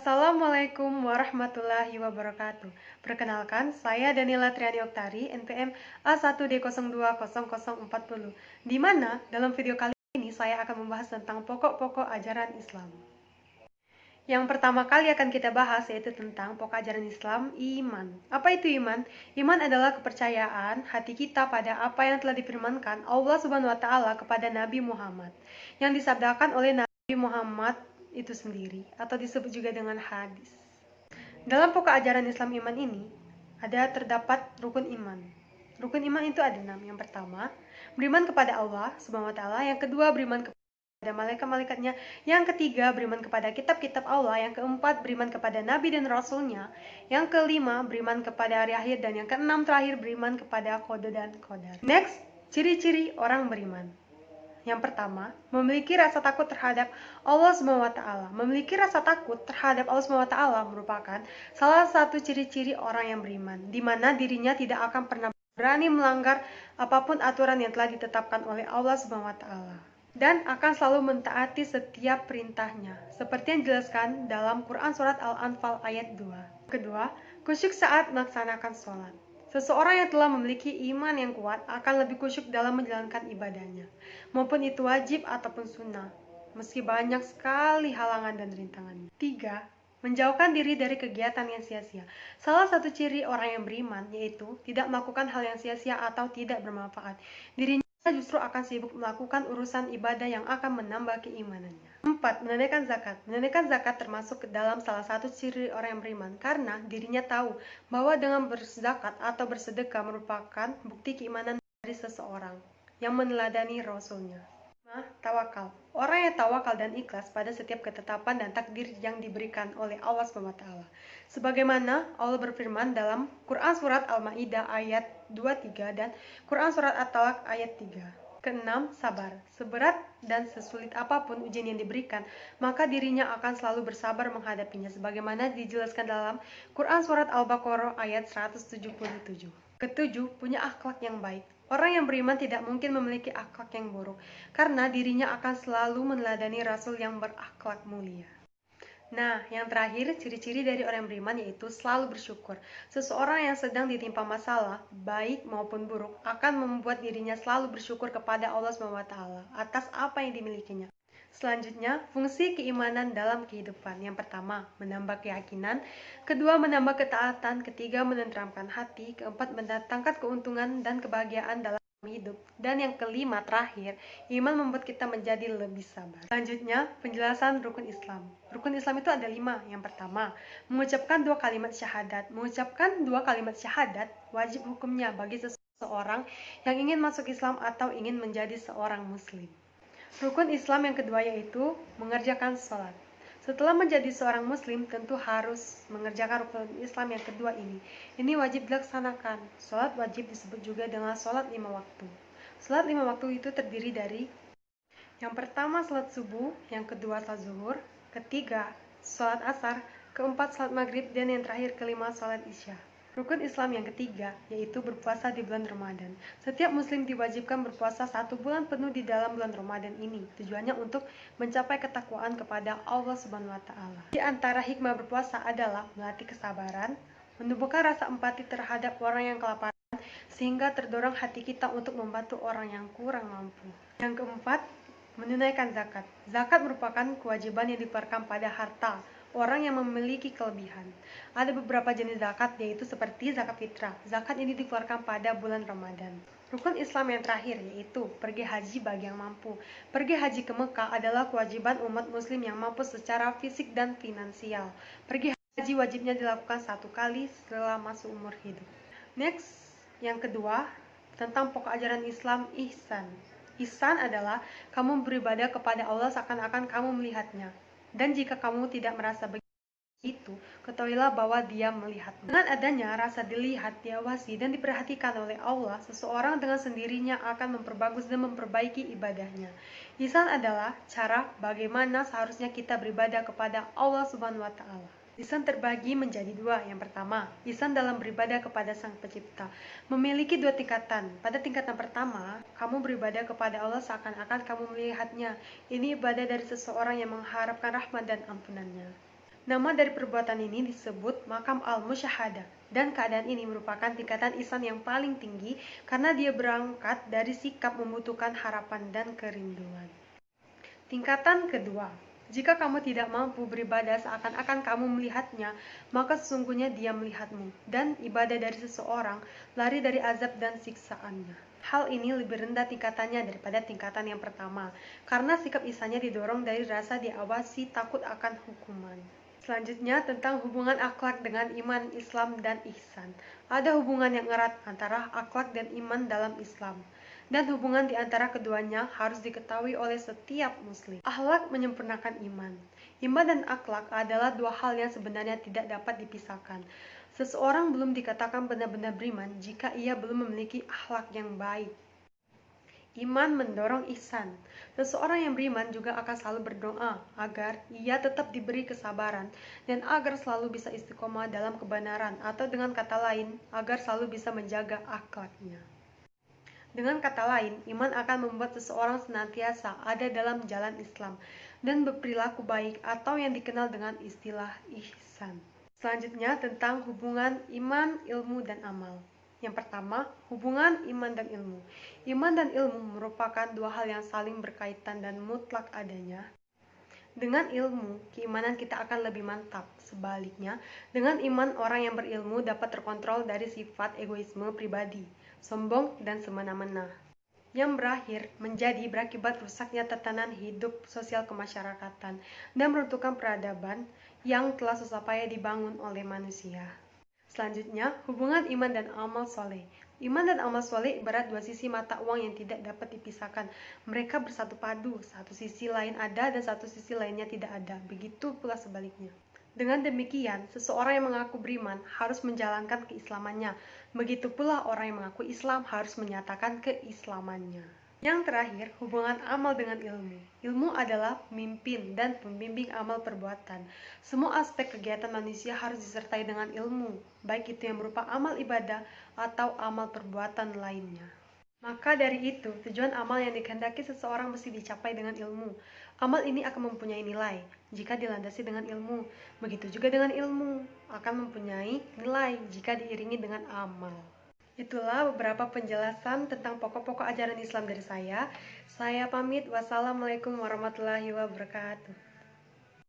Assalamualaikum warahmatullahi wabarakatuh. Perkenalkan, saya Danila Triani Oktari, NPM A1D020040, di mana dalam video kali ini saya akan membahas tentang pokok-pokok ajaran Islam. Yang pertama kali akan kita bahas yaitu tentang pokok ajaran Islam, iman. Apa itu iman? Iman adalah kepercayaan hati kita pada apa yang telah difirmankan Allah Subhanahu wa taala kepada Nabi Muhammad, yang disabdakan oleh Nabi Muhammad itu sendiri, atau disebut juga dengan hadis. Dalam pokok ajaran Islam iman ini, terdapat rukun iman. Rukun iman itu ada 6. Yang pertama, beriman kepada Allah Subhanahu wa taala. Yang kedua, beriman kepada malaikat-malaikatnya. Yang ketiga, beriman kepada kitab-kitab Allah. Yang keempat, beriman kepada nabi dan rasulnya. Yang kelima, beriman kepada hari akhir. Dan yang keenam terakhir, beriman kepada qada dan qadar. Next, ciri-ciri orang beriman. Yang pertama, memiliki rasa takut terhadap Allah SWT. Memiliki rasa takut terhadap Allah SWT merupakan salah satu ciri-ciri orang yang beriman, di mana dirinya tidak akan pernah berani melanggar apapun aturan yang telah ditetapkan oleh Allah SWT, dan akan selalu mentaati setiap perintahnya, seperti yang dijelaskan dalam Quran Surat Al-Anfal ayat 2. Kedua, khusyuk saat melaksanakan sholat. Seseorang yang telah memiliki iman yang kuat akan lebih khusyuk dalam menjalankan ibadahnya, maupun itu wajib ataupun sunnah, meski banyak sekali halangan dan rintangannya. 3. Menjauhkan diri dari kegiatan yang sia-sia. Salah satu ciri orang yang beriman yaitu tidak melakukan hal yang sia-sia atau tidak bermanfaat. Dirinya justru akan sibuk melakukan urusan ibadah yang akan menambah keimanannya. 4. Menunaikan zakat. Menunaikan zakat termasuk dalam salah satu ciri orang yang beriman, karena dirinya tahu bahwa dengan berzakat atau bersedekah merupakan bukti keimanan dari seseorang yang meneladani Rasulnya. 5. Tawakal. Orang yang tawakal dan ikhlas pada setiap ketetapan dan takdir yang diberikan oleh Allah SWT. Sebagaimana Allah berfirman dalam Quran Surat Al-Ma'idah ayat 23 dan Quran Surat At-Talaq ayat 3. Keenam, sabar. Seberat dan sesulit apapun ujian yang diberikan, maka dirinya akan selalu bersabar menghadapinya, sebagaimana dijelaskan dalam Quran Surat Al-Baqarah ayat 177. Ketujuh, punya akhlak yang baik. Orang yang beriman tidak mungkin memiliki akhlak yang buruk, karena dirinya akan selalu meneladani Rasul yang berakhlak mulia. Nah, yang terakhir, ciri-ciri dari orang yang beriman yaitu selalu bersyukur. Seseorang yang sedang ditimpa masalah, baik maupun buruk, akan membuat dirinya selalu bersyukur kepada Allah SWT atas apa yang dimilikinya. Selanjutnya, fungsi keimanan dalam kehidupan. Yang pertama, menambah keyakinan. Kedua, menambah ketaatan. Ketiga, menenteramkan hati. Keempat, mendatangkan keuntungan dan kebahagiaan dalam hidup. Dan yang kelima terakhir, iman membuat kita menjadi lebih sabar. Selanjutnya, penjelasan rukun Islam. Rukun Islam itu ada 5. Yang pertama, mengucapkan 2 kalimat syahadat. Mengucapkan 2 kalimat syahadat wajib hukumnya bagi seseorang yang ingin masuk Islam atau ingin menjadi seorang muslim. Rukun Islam yang kedua yaitu mengerjakan sholat. Setelah menjadi seorang muslim, tentu harus mengerjakan rukun Islam yang kedua ini. Ini wajib dilaksanakan. Sholat wajib disebut juga dengan sholat 5 waktu. Sholat 5 waktu itu terdiri dari yang pertama sholat subuh, yang kedua sholat zuhur, ketiga sholat asar, keempat sholat maghrib, dan yang terakhir kelima sholat isya. Rukun Islam yang ketiga yaitu berpuasa di bulan Ramadan. Setiap muslim diwajibkan berpuasa 1 bulan penuh di dalam bulan Ramadan ini. Tujuannya untuk mencapai ketakwaan kepada Allah Subhanahu wa taala. Di antara hikmah berpuasa adalah melatih kesabaran, menumbuhkan rasa empati terhadap orang yang kelaparan, sehingga terdorong hati kita untuk membantu orang yang kurang mampu. Yang keempat, menunaikan zakat. Zakat merupakan kewajiban yang dikeluarkan pada harta orang yang memiliki kelebihan. Ada beberapa jenis zakat, yaitu seperti zakat fitrah. Zakat ini dikeluarkan pada bulan Ramadan. Rukun Islam yang terakhir yaitu pergi haji bagi yang mampu. Pergi haji ke Mekah adalah kewajiban umat muslim yang mampu secara fisik dan finansial. Pergi haji wajibnya dilakukan 1 kali selama seumur hidup. Next, yang kedua, tentang pokok ajaran Islam, ihsan. Ihsan adalah kamu beribadah kepada Allah seakan-akan kamu melihatnya. Dan jika kamu tidak merasa begitu, ketahuilah bahwa Dia melihatmu. Dengan adanya rasa dilihat, diawasi, dan diperhatikan oleh Allah, seseorang dengan sendirinya akan memperbagus dan memperbaiki ibadahnya. Ihsan adalah cara bagaimana seharusnya kita beribadah kepada Allah Subhanahu wa taala. Ihsan terbagi menjadi 2. Yang pertama, ihsan dalam beribadah kepada Sang Pencipta. Memiliki 2 tingkatan. Pada tingkatan pertama, kamu beribadah kepada Allah seakan-akan kamu melihatnya. Ini ibadah dari seseorang yang mengharapkan rahmat dan ampunannya. Nama dari perbuatan ini disebut makam al-musyahadah, dan keadaan ini merupakan tingkatan ihsan yang paling tinggi karena dia berangkat dari sikap membutuhkan harapan dan kerinduan. Tingkatan kedua, jika kamu tidak mampu beribadah seakan-akan kamu melihatnya, maka sesungguhnya dia melihatmu, dan ibadah dari seseorang lari dari azab dan siksaannya. Hal ini lebih rendah tingkatannya daripada tingkatan yang pertama, karena sikap ihsannya didorong dari rasa diawasi takut akan hukuman. Selanjutnya tentang hubungan akhlak dengan iman, Islam, dan ihsan. Ada hubungan yang erat antara akhlak dan iman dalam Islam, dan hubungan di antara keduanya harus diketahui oleh setiap muslim. Akhlak menyempurnakan iman. Iman dan akhlak adalah dua hal yang sebenarnya tidak dapat dipisahkan. Seseorang belum dikatakan benar-benar beriman jika ia belum memiliki akhlak yang baik. Iman mendorong ihsan. Seseorang yang beriman juga akan selalu berdoa agar ia tetap diberi kesabaran dan agar selalu bisa istiqomah dalam kebenaran, atau dengan kata lain, agar selalu bisa menjaga akhlaknya. Dengan kata lain, iman akan membuat seseorang senantiasa ada dalam jalan Islam dan berperilaku baik, atau yang dikenal dengan istilah ihsan. Selanjutnya tentang hubungan iman, ilmu, dan amal. Yang pertama, hubungan iman dan ilmu. Iman dan ilmu merupakan dua hal yang saling berkaitan dan mutlak adanya. Dengan ilmu, keimanan kita akan lebih mantap. Sebaliknya, dengan iman, orang yang berilmu dapat terkontrol dari sifat egoisme pribadi, sombong, dan semena-mena, yang berakibat rusaknya tatanan hidup sosial kemasyarakatan dan meruntuhkan peradaban yang telah susah payah dibangun oleh manusia. Selanjutnya, hubungan iman dan amal soleh. Iman dan amal soleh ibarat dua sisi mata uang yang tidak dapat dipisahkan. Mereka bersatu padu, satu sisi lain ada dan satu sisi lainnya tidak ada. Begitu pula sebaliknya. Dengan demikian, seseorang yang mengaku beriman harus menjalankan keislamannya. Begitu pula orang yang mengaku Islam harus menyatakan keislamannya. Yang terakhir, hubungan amal dengan ilmu. Ilmu adalah pemimpin dan pembimbing amal perbuatan. Semua aspek kegiatan manusia harus disertai dengan ilmu, baik itu yang berupa amal ibadah atau amal perbuatan lainnya. Maka dari itu, tujuan amal yang dikehendaki seseorang mesti dicapai dengan ilmu. Amal ini akan mempunyai nilai jika dilandasi dengan ilmu. Begitu juga dengan ilmu akan mempunyai nilai jika diiringi dengan amal. Itulah beberapa penjelasan tentang pokok-pokok ajaran Islam dari saya. Saya pamit. Wassalamualaikum warahmatullahi wabarakatuh.